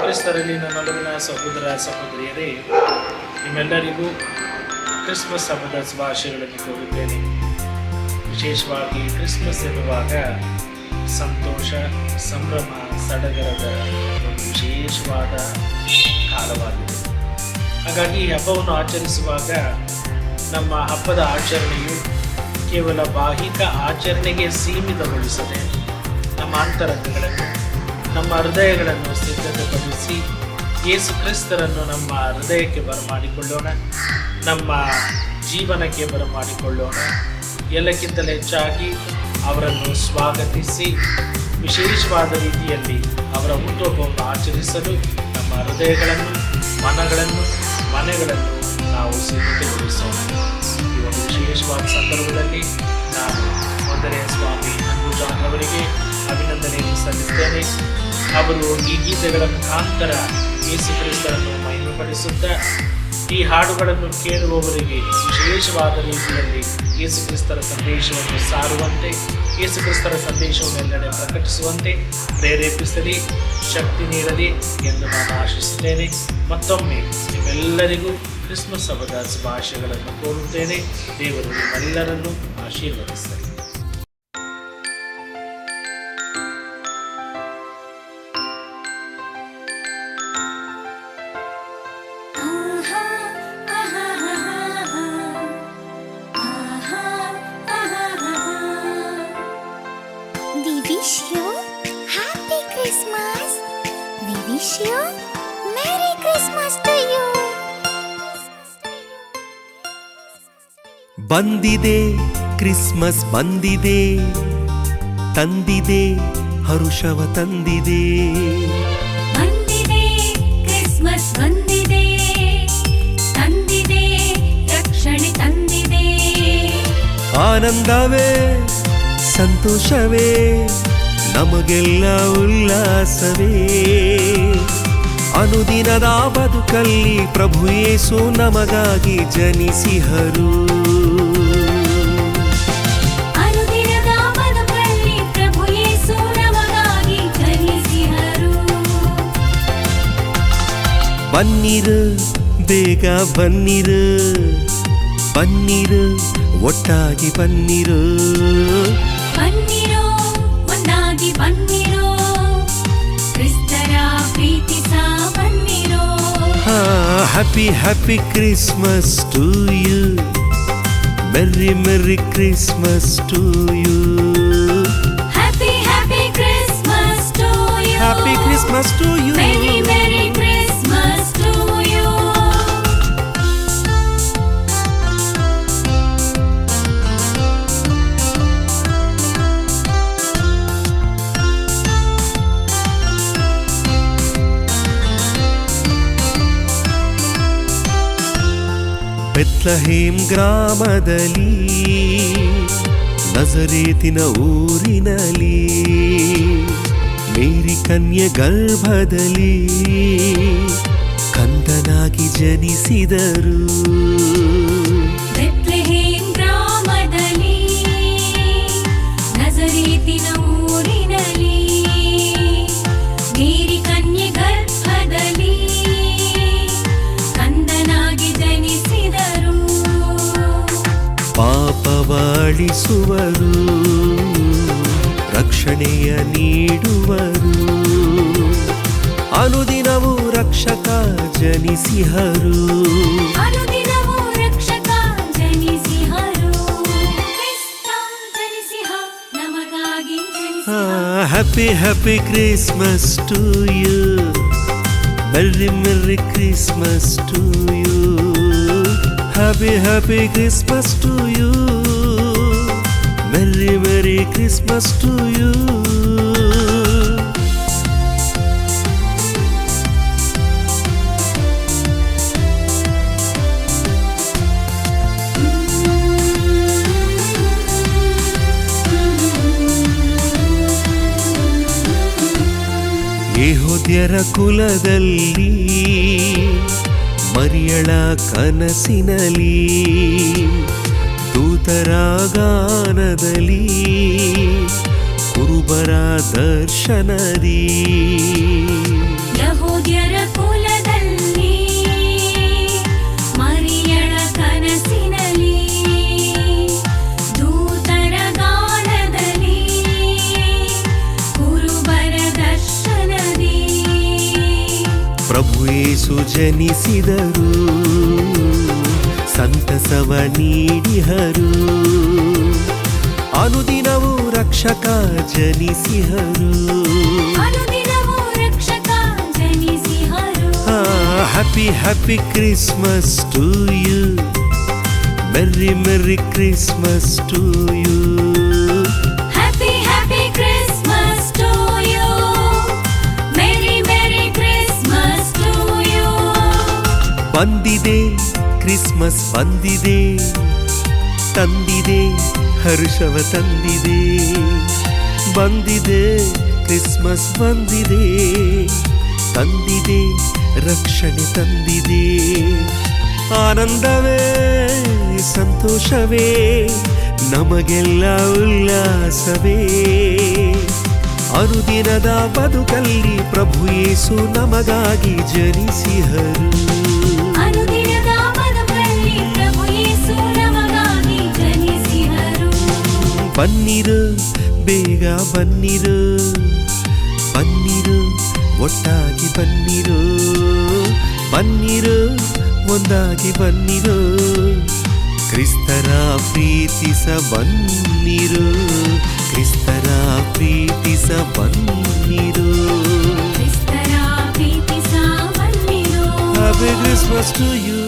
ಕ್ರಿಸ್ತರಲ್ಲಿ ನನ್ನೊಲವಿನ ಸಹೋದರ ಸಹೋದರಿಯರೇ, ನಿಮ್ಮೆಲ್ಲರಿಗೂ ಕ್ರಿಸ್ಮಸ್ ಹಬ್ಬದ ಶುಭಾಶಯಗಳನ್ನು ಕೋರುತ್ತೇನೆ. ವಿಶೇಷವಾಗಿ ಕ್ರಿಸ್ಮಸ್ ಎನ್ನುವಾಗ ಸಂತೋಷ, ಸಂಭ್ರಮ, ಸಡಗರದ ಒಂದು ವಿಶೇಷವಾದ ಕಾಲವಾಗಿದೆ. ಹಾಗಾಗಿ ಈ ಹಬ್ಬವನ್ನು ಆಚರಿಸುವಾಗ ನಮ್ಮ ಹಬ್ಬದ ಆಚರಣೆಯು ಕೇವಲ ಬಾಹಿಕ ಆಚರಣೆಗೆ ಸೀಮಿತಗೊಳಿಸದೆ ನಮ್ಮ ಅಂತರಂಗಗಳನ್ನು, ನಮ್ಮ ಹೃದಯಗಳನ್ನು ಸಿದ್ಧತೆಪಡಿಸಿ ಯೇಸು ಕ್ರಿಸ್ತರನ್ನು ನಮ್ಮ ಹೃದಯಕ್ಕೆ ಬರಮಾಡಿಕೊಳ್ಳೋಣ, ನಮ್ಮ ಜೀವನಕ್ಕೆ ಬರಮಾಡಿಕೊಳ್ಳೋಣ. ಎಲ್ಲಕ್ಕಿಂತಲೂ ಹೆಚ್ಚಾಗಿ ಅವರನ್ನು ಸ್ವಾಗತಿಸಿ ವಿಶೇಷವಾದ ರೀತಿಯಲ್ಲಿ ಅವರ ಹುಟ್ಟುಹಬ್ಬವನ್ನು ಆಚರಿಸಲು ನಮ್ಮ ಹೃದಯಗಳನ್ನು, ಮನೆಗಳನ್ನು ನಾವು ಸಿದ್ಧತೆಗೊಳಿಸೋಣ. ಈ ಒಂದು ವಿಶೇಷವಾದ ಸಂದರ್ಭದಲ್ಲಿ ನಾನು ಮೊದಲೇ ಸ್ವಾಮಿ ಅಂಬುಜಾನ್ ಅವರಿಗೆ ಅಭಿನಂದನೆಯನ್ನು ಸಲ್ಲಿಸುತ್ತೇನೆ. ಅವರು ಈ ಗೀತೆಗಳ ಮುಖಾಂತರ ಯೇಸು ಕ್ರಿಸ್ತರನ್ನು ಮಹಿಮೆಪಡಿಸುತ್ತಾ ಈ ಹಾಡುಗಳನ್ನು ಕೇಳುವವರಿಗೆ ವಿಶೇಷವಾದ ರೀತಿಯಲ್ಲಿ ಯೇಸು ಕ್ರಿಸ್ತರ ಸಂದೇಶವನ್ನು ಸಾರುವಂತೆ, ಯೇಸು ಕ್ರಿಸ್ತರ ಸಂದೇಶವನ್ನು ಎಲ್ಲೆಡೆ ಪ್ರಕಟಿಸುವಂತೆ ಪ್ರೇರೇಪಿಸಲಿ, ಶಕ್ತಿ ನೀಡಲಿ ಎಂದು ನಾನು ಆಶಿಸುತ್ತೇನೆ. ಮತ್ತೊಮ್ಮೆ ನಿಮ್ಮೆಲ್ಲರಿಗೂ ಕ್ರಿಸ್ಮಸ್ ಹಬ್ಬದ ಶುಭಾಶಯಗಳನ್ನು ಕೋರುತ್ತೇನೆ. ದೇವರು ನಿಮ್ಮೆಲ್ಲರನ್ನು ಆಶೀರ್ವದಿಸಲಿ. Wish you Happy Christmas. We wish you Merry Christmas to you. ಬಂದಿದೆ ಕ್ರಿಸ್ಮಸ್ ಬಂದಿದೆ, ತಂದಿದೆ ಹರುಷವ ತಂದಿದೆ. ಬಂದಿದೆ ಕ್ರಿಸ್ಮಸ್ ಬಂದಿದೆ, ತಂದಿದೆ ರಕ್ಷಣೆ ತಂದಿದೆ. ಆನಂದವೇ ಸಂತೋಷವೇ ನಮಗೆಲ್ಲ ಉಲ್ಲಾಸವೇ. ಅನುದಿನದ ಬದುಕಲ್ಲಿ ಪ್ರಭು ಯೇಸು ನಮಗಾಗಿ ಜನಿಸಿಹರು. ಅನುದಿನದ ಬದುಕಲ್ಲಿ ಪ್ರಭು ಯೇಸು ನಮಗಾಗಿ ಜನಿಸಿಹರು. ಬನ್ನಿರು ಬೇಗ ಬನ್ನಿರು, ಬನ್ನಿರು ಒಟ್ಟಾಗಿ ಬನ್ನಿರು. ಬನ್ನಿರೋ ಒಂದಾಗಿ ಬನ್ನಿರೋ, ಕ್ರಿಸ್ತರ ಪ್ರೀತಿಸ ಬನ್ನಿರೋ. Happy happy Christmas to you, merry merry Christmas to you. Happy happy Christmas to you, happy Christmas to you. Merry merry Christmas to you. Bethlehem ಗ್ರಾಮದಲ್ಲಿ, ನಜರೇತಿನ ಊರಿನಲ್ಲಿ, ಮೇರಿ ಕನ್ಯೆ ಗರ್ಭದಲ್ಲಿ ಕಂದನಾಗಿ ಜನಿಸಿದರು. ಬೆತ್ಲೆಹೇಮ್ ಗ್ರಾಮದಲ್ಲಿ, ನಜರೇತಿನ ಊರಿನಲ್ಲಿ, ಮೇರಿ ಕನ್ಯೆ ಗರ್ಭದಲ್ಲಿ ಕಂದನಾಗಿ ಜನಿಸಿದರು. ಪಾಪವಾಳಿಸುವರು, ರಕ್ಷಣೆಯ ನೀಡುವರು. ಅನುದಿನವೂ ರಕ್ಷಕ ಜನಿಸಿಹರು. ಅನುದಿನವೂ ರಕ್ಷಕ ಜನಿಸಿಹರು. ಕ್ರಿಸ್ತ ಜನಿಸಿಹ ನಮಗಾಗಿ ಜನಿಸಿಹ. Happy happy Christmas to you, merry merry Christmas to you. Happy happy Christmas to you, merry merry Christmas to you. ಯೆಹೂದ್ಯರ ಕುಲದಲ್ಲಿ, ಮರಿಯಳ ಕನಸಿನಲ್ಲಿ, ದೂತರ ಗಾನದಲ್ಲಿ, ಕುರುಬರ ದರ್ಶನದಿ, ಯಹೂದ್ಯರ ಜನಿಸಿದರು ಸಂತಸವ ನೀಡಿಹರು ಅನುದಿನವೂ ರಕ್ಷಕ ಜನಿಸಿಹರು ಅನುದಿನವೂ ರಕ್ಷಕ ಜನಿಸಿಹರು. Happy happy Christmas to you merry merry Christmas to you happy happy Christmas to you. Merry merry Christmas to you. ಬಂದಿದೆ ಕ್ರಿಸ್ಮಸ್ ಬಂದಿದೆ ತಂದಿದೆ ಹರ್ಷವ ತಂದಿದೆ ಬಂದಿದೆ ಕ್ರಿಸ್ಮಸ್ ಬಂದಿದೆ ತಂದಿದೆ ರಕ್ಷಣೆ ತಂದಿದೆ ಆನಂದವೇ ಸಂತೋಷವೇ ನಮಗೆಲ್ಲ ಉಲ್ಲಾಸವೇ ಅನುದಿನದ ಬದುಕಲ್ಲಿ ಪ್ರಭು ಯೇಸು ನಮಗಾಗಿ ಜನಿಸಿಹರು ಅನುದಿನದ ಬದುಕಲ್ಲಿ ಪ್ರಭು ಯೇಸು ನಮಗಾಗಿ ಜನಿಸಿಹರು. ಬನ್ನಿರು ಬೇಗ ಬನ್ನಿರು ಬನ್ನಿರು ಒಟ್ಟಾಗಿ ಬನ್ನಿರು ಬನ್ನಿರು ಒಂದಾಗಿ ಬನ್ನಿರು ಕ್ರಿಸ್ತರ ಪ್ರೀತಿಸ ಬನ್ನಿರು ಕ್ರಿಸ್ತರ ಪ್ರೀತಿಸ ಬನ್ನಿರು ಕ್ರಿಸ್ತರ ಪ್ರೀತಿಸ ಬನ್ನಿರು. Happy Christmas to you